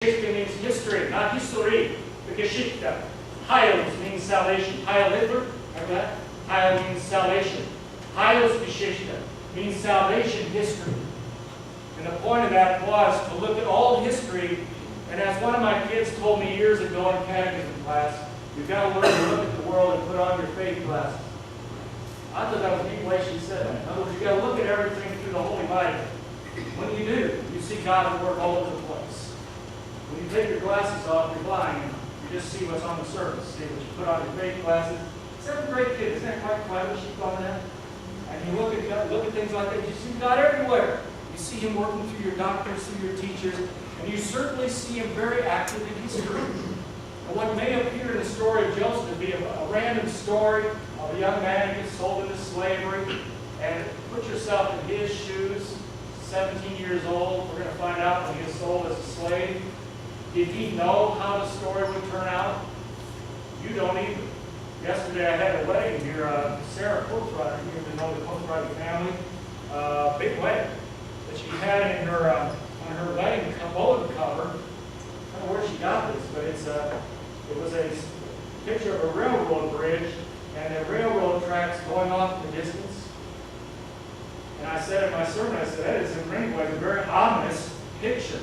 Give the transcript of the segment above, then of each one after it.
Geschichte means history, not history. The Geschichte. Heil means salvation. Heil Hitler, remember that? Heil means salvation. Heilsgeschichte means salvation history. And the point of that was to look at all history, and as one of my kids told me years ago in catechism class, you've got to learn to look at the world and put on your faith glasses. I thought that was a neat way she said that. In other words, you've got to look at everything through the Holy Bible. When you do, you see God at work all over the place. When you take your glasses off, you're blind. You just see what's on the surface. See, when you put on your faith glasses, seventh grade kid, isn't that quite clever? She thought that. And you look at things like that, you see God everywhere. You see Him working through your doctors, through your teachers, and you certainly see Him very active in history. And what may appear in the story of Joseph to be a random story of a young man who gets sold into slavery, and put yourself in his shoes, 17 years old, we're going to find out when he was sold as a slave. Did he know how the story would turn out? You don't either. Yesterday I had a wedding here. Sarah Coatrider, you even know the Coatrider family, big wedding that she had in her on her wedding bulletin cover. I don't know where she got this, but it was a picture of a railroad bridge and the railroad tracks going off in the distance. And I said in my sermon, I said, that is in many ways a very ominous picture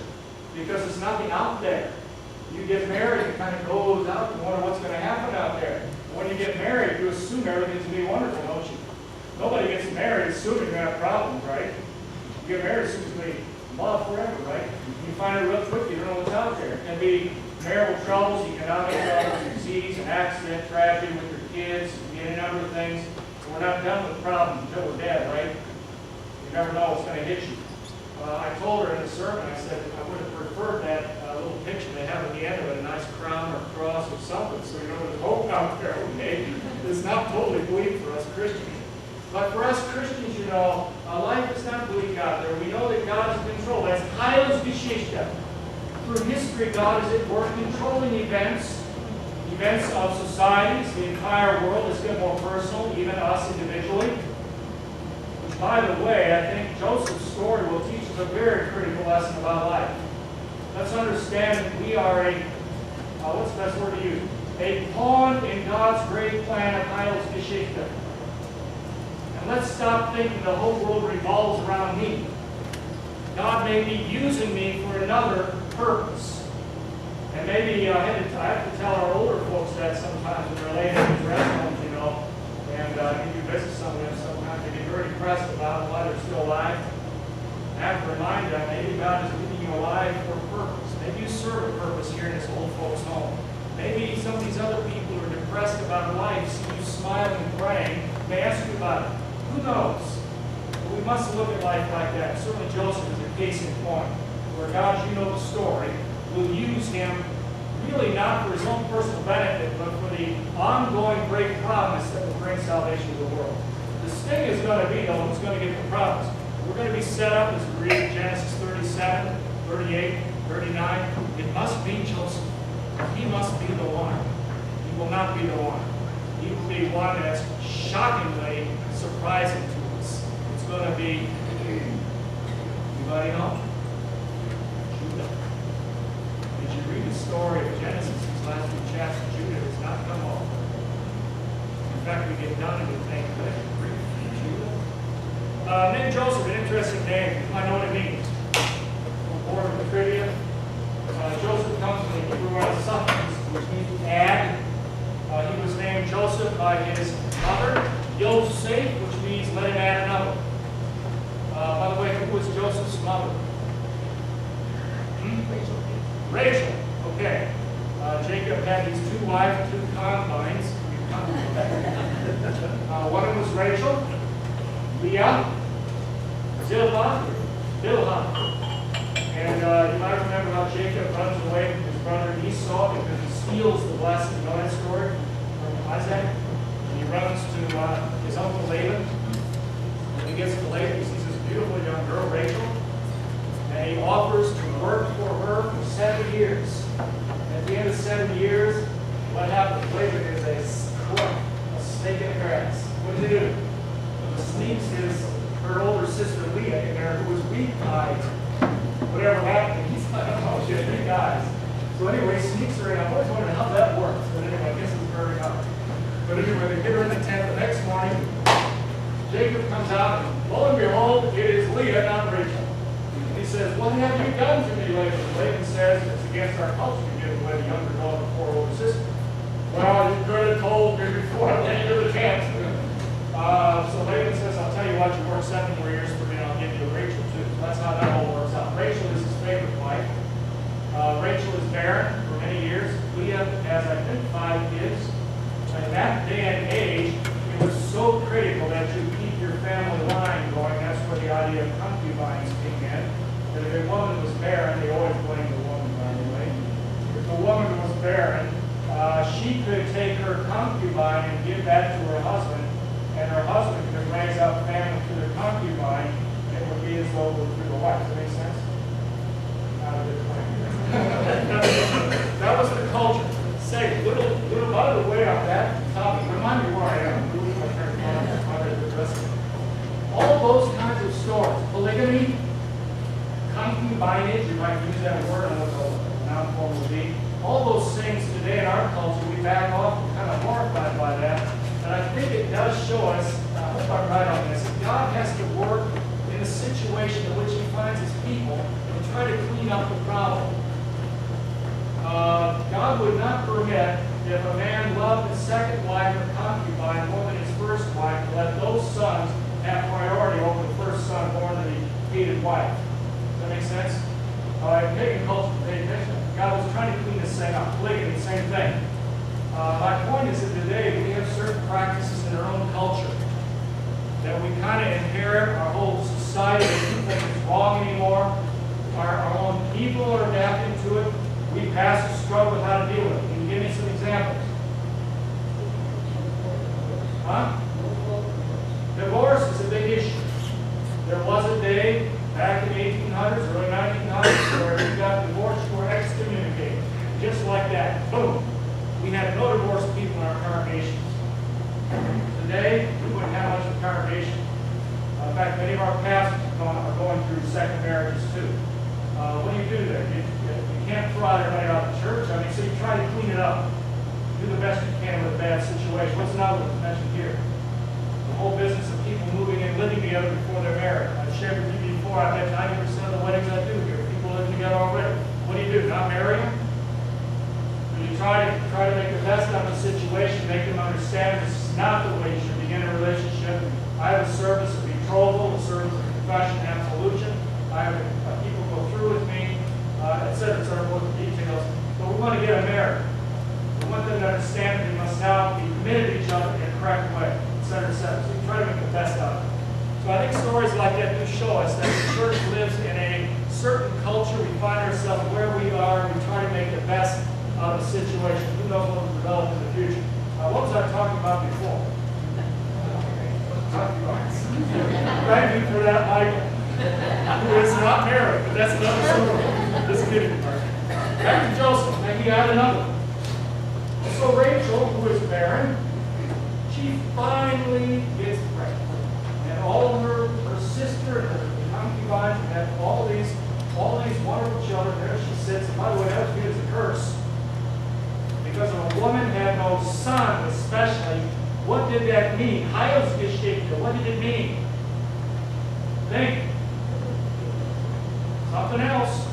because it's nothing out there. You get married, it kind of goes out and wonder what's going to happen out there. When you get married, you assume everything's going to be wonderful, don't you? Nobody gets married assuming you're going to have problems, right? You get married assuming it's going to be love forever, right? You find it real quick, you don't know what's out there. It can be marital troubles, economic troubles, disease, an accident, tragedy with your kids, any number of things. And we're not done with problems until we're dead, right? You never know what's going to hit you. I told her in the sermon, I said, I would have preferred that little picture they have at the end of it, a nice crown or cross or something, so you know there's hope out there, okay? It's not totally bleak for us Christians. But for us Christians, you know, life is not bleak out there. We know that God is in control. That's Heilsgeschichte. Through history, God is at work controlling events of societies, the entire world. Let's get more personal, even us individually. Which, by the way, I think Joseph's story will teach us a very critical lesson about life. Let's understand that we are what's the best word to use? A pawn in God's great plan of Heilsgeschichte. And let's stop thinking the whole world revolves around me. God may be using me for another purpose. And maybe I have to tell our older folks that sometimes when they're laying in these rest homes, you know, and if you visit some of them, sometimes they get very depressed about why they're still alive. I have to remind them, maybe God is keeping you alive for a purpose. Maybe you serve a purpose here in this old folks' home. Maybe some of these other people who are depressed about life, see you smiling and praying, may ask you about it. Who knows? But we must look at life like that. Certainly Joseph is a case in point, where God, you know the story, will use him really not for his own personal benefit, but for the ongoing great promise that will bring salvation to the world. The sting is going to be, though, who's going to get the promise. We're going to be set up, as we read Genesis 37, 38, 39. It must be Joseph. He must be the one. He will not be the one. He will be one that's shockingly surprising to us. It's going to be, anybody know? Judah. Did you read the story of Genesis, these last few chapters? Judah does not come home. In fact, we get done and we think, name Joseph, an interesting name. I know what it means. We're bored with the trivia. Joseph comes from the Hebrew word suffix, which means to add. He was named Joseph by his mother, Yosef, which means let him add another. By the way, who was Joseph's mother? Rachel. Okay. Jacob had these two wives and two concubines. One of them was Rachel, Leah, Zilpah, Bilhah. And you might remember how Jacob runs away from his brother Esau because he steals the blessing. You know that story from Isaac? And he runs to his uncle Laban. When he gets to Laban, he sees this beautiful young girl, Rachel. And he offers to work for her for 7 years. At the end of 7 years, what happens? Laban is a snake in the grass. What does he do? He sneaks her older sister Leah in there, who was weak-eyed. Whatever happened, he's like, oh shit, big guys. So anyway, he sneaks her in. I've always wondered how that works. But anyway, I guess it's very hard. But anyway, they get her in the tent the next morning. Jacob comes out, and lo and behold, it is Leah, not Rachel. And he says, what have you done to me, Laban? Laban says, it's against our culture to give away the younger daughter before older sister. Well, you could have told me before I went into the tent. So Laban says, I'll tell you what, you work 7 more years for me, and I'll give you Rachel too. So that's how that all works out. Rachel is his favorite wife. Rachel is barren for many years. Leah has, I think, 5 kids. In that day and age, it was so critical that you keep your family line going. That's where the idea of concubines came in. That if a woman was barren, they always blamed the woman, by the way. If a woman was barren, she could take her concubine and give that to her husband, and her husband could raise up family through the concubine, and it would be as though it was through the wife. Does that make sense? Not a good plan. That was the culture. Say, little by the way on that topic, remind me where I am. All those kinds of stories, polygamy, concubinage, you might use that word, I don't know what the noun form would be. All those things today in our culture, we back off, we're kind of horrified by that. And I think it does show us, I hope I'm right on this, that God has to work in the situation in which he finds his people and try to clean up the problem. God would not permit, if a man loved his second wife or concubine more than his first wife, to let those sons have priority over the first son born to the hated wife. Does that make sense? Pagan culture, pay attention. God was trying to clean this thing up. Polygamy, the same thing. My point is that today we have certain practices in our own culture that we kind of inherit. Our whole society doesn't think it's wrong anymore. Our own people are adapting to it. We pastors struggle with how to deal with it. Can you give me some examples? Huh? Divorce is a big issue. There was a day back in the 1800s, early 1900s, where if you got divorced, you were excommunicated. Just like that. Boom. We had no divorced people in our congregations. Today, we wouldn't have much of a congregation. In fact, many of our pastors are going through second marriages too. What do you do there? You can't throw everybody out of the church. I mean, so you try to clean it up. Do the best you can with a bad situation. What's another one mentioned here? The whole business of people moving and living together before they're married. I've shared with you before, I bet 90% of the weddings I do here, people living together already. What do? Not marry them? You try to make the best out of the situation, make them understand this is not the way you should begin a relationship. I have a service of betrothal, a service of confession and absolution. I have people go through with me, etc., with the details. But we want to get them married. We want them to understand that they must now be committed to each other in a correct way, etc., etc. So we try to make the best out of it. So I think stories like that do show us that the church lives in a certain culture. We find ourselves where we are, and we try to make the best out of the situation. Who knows what will develop in the future? What was I talking about before? Thank you for that, Michael, who is not married, but that's another story. Just kidding. Back to Joseph. Now he had another one. So Rachel, who is barren, she finally gets pregnant. And all of her sister and her concubines had all these wonderful children. There she sits. And by the way, that was viewed as a curse. Because if a woman had no son, especially, what did that mean? Heilsgeschichte. What did it mean? Think. Something else.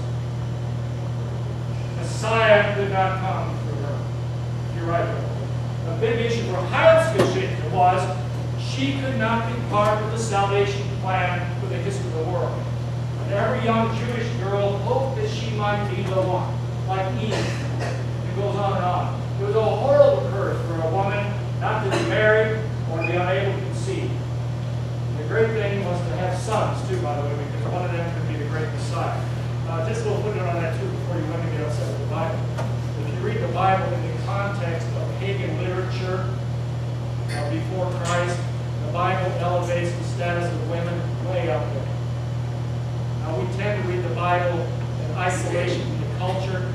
Messiah could not come through her. You're right. A big issue for Heilsgeschichte was she could not be part of the salvation plan for the history of the world. And every young Jewish girl hoped that she might be the one, like Eve. It goes on and on. It was a horrible curse for a woman not to be married or to be unable to conceive. And the great thing was to have sons, too, by the way, because one of them could be the great Messiah. Just a little footnote on that, too, before you let me get upset with the Bible. If you read the Bible in the context of pagan literature before Christ, the Bible elevates the status of women way up there. Now, we tend to read the Bible in isolation from the culture.